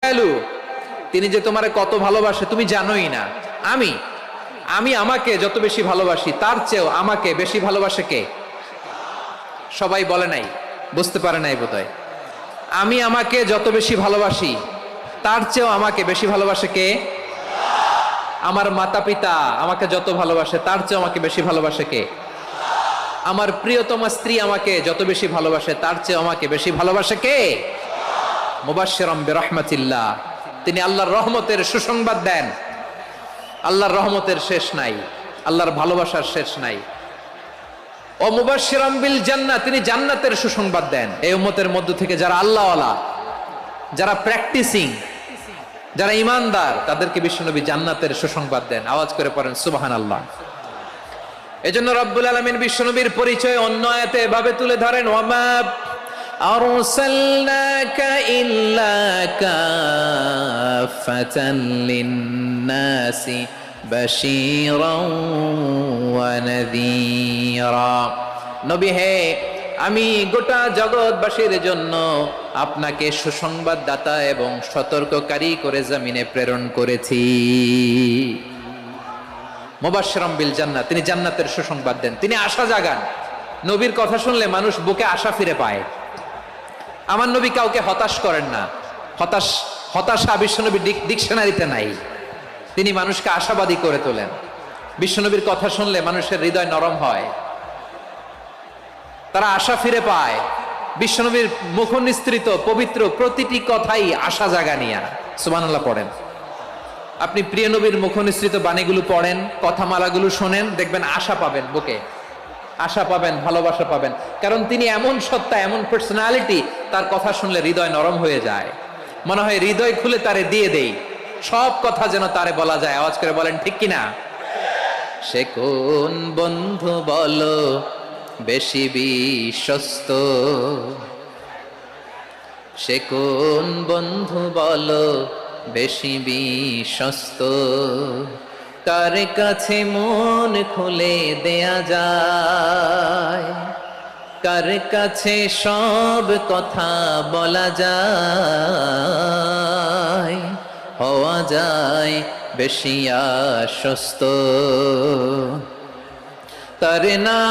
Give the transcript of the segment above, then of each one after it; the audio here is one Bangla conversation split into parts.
দয়ালু, তিনি যে তোমারে কত ভালোবাসে তুমি জানোই না। আমি আমি আমাকে যত বেশি ভালোবাসি তার চেয়েও আমাকে বেশি ভালোবাসে কে? সবাই বলে নাই, বুঝতে পারে নাই বোধহয়। আমি আমাকে যত বেশি ভালোবাসি তার চেয়েও আমাকে বেশি ভালোবাসে কে? আমার মাতা পিতা আমাকে যত ভালোবাসে তার চেয়েও আমাকে বেশি ভালোবাসে কে? আমার প্রিয়তমা স্ত্রী আমাকে যত বেশি ভালোবাসে তার চেয়েও আমাকে বেশি ভালোবাসে কে? মুবাশশিরাম বিরহমাতিল্লাহ, তিনি আল্লাহর রহমতের সুসংবাদ দেন। আল্লাহর রহমতের শেষ নাই, আল্লাহর ভালোবাসার শেষ নাই। ও মুবাশশিরাম বিল জান্নাহ, তিনি জান্নাতের সুসংবাদ দেন। এই উম্মতের মধ্য থেকে যারা আল্লাহওয়ালা, যারা প্র্যাকটিসিং, যারা ঈমানদার, তাদেরকে বিশ্বনবী জান্নাতের সুসংবাদ দেন। আওয়াজ করে পড়েন সুবহানাল্লাহ। এজন্য রব্বুল আলামিন বিশ্বনবীর পরিচয় অন্য আয়াতে এভাবে তুলে ধরেন, ওয়ামা আরসালনাকা ইল্লা কাফাতান লিন্নাসি বাশীরাও ওয়া নাযীরা। নবী হে, আমি গোটা জগৎবাসীর জন্য আপনাকে সুসংবাদদাতা এবং সতর্ককারী করে জমিনে প্রেরণ করেছি। মুবাশশিরাম বিল জান্নাহ, তিনি জান্নাতের সুসংবাদ দেন, তিনি আশা জাগান। নবীর কথা শুনলে মানুষ বুকে আশা ফিরে পায়। আমার নবী কাউকে হতাশ করেন না। হতাশা বিশ্বনবীর ডিকশনারিতে নাই। তিনি মানুষকে আশাবাদী করে তোলেন। বিশ্বনবীর কথা শুনলে মানুষের হৃদয় নরম হয়, তারা আশা ফিরে পায়। বিশ্বনবীর মুখ নিঃসৃত পবিত্র প্রতিটি কথাই আশা জাগানিয়া। সুবহানাল্লাহ পড়েন। আপনি প্রিয় নবীর মুখ নিঃসৃত বাণীগুলো পড়েন, কথামালাগুলো শোনেন, দেখবেন আশা পাবেন, বুকে আশা পাবেন, ভালোবাসা পাবেন। কারণ তিনি এমন সত্তা, এমন পার্সোনালিটি, তার কথা শুনলে হৃদয় নরম হয়ে যায়। মনে হয় হৃদয় খুলে তারে দিয়ে দেই, সব কথা যেন তারে বলা যায়। আওয়াজ করে বলেন ঠিক কিনা? সে কোন বন্ধু বলো বেশি বিশ্বস্ত? সে কোন বন্ধু বলো বেশি বিশ্বস্ত? কার কাছে মন খুলে দেয়া যায়, কার কাছে সব কথা বলা যায়, হওয়া যায় বেশি আশ্বস্ত। তার নাম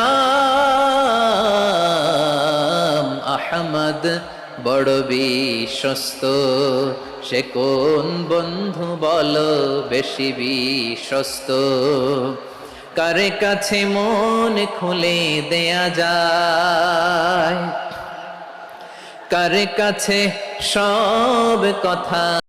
আহমদ, বড় বিশ্বস্ত। সে কোন বন্ধু বলো বেশি বিশ্বস্ত? কার কাছে মন খুলে দেয়া যায়, কার কাছে সব কথা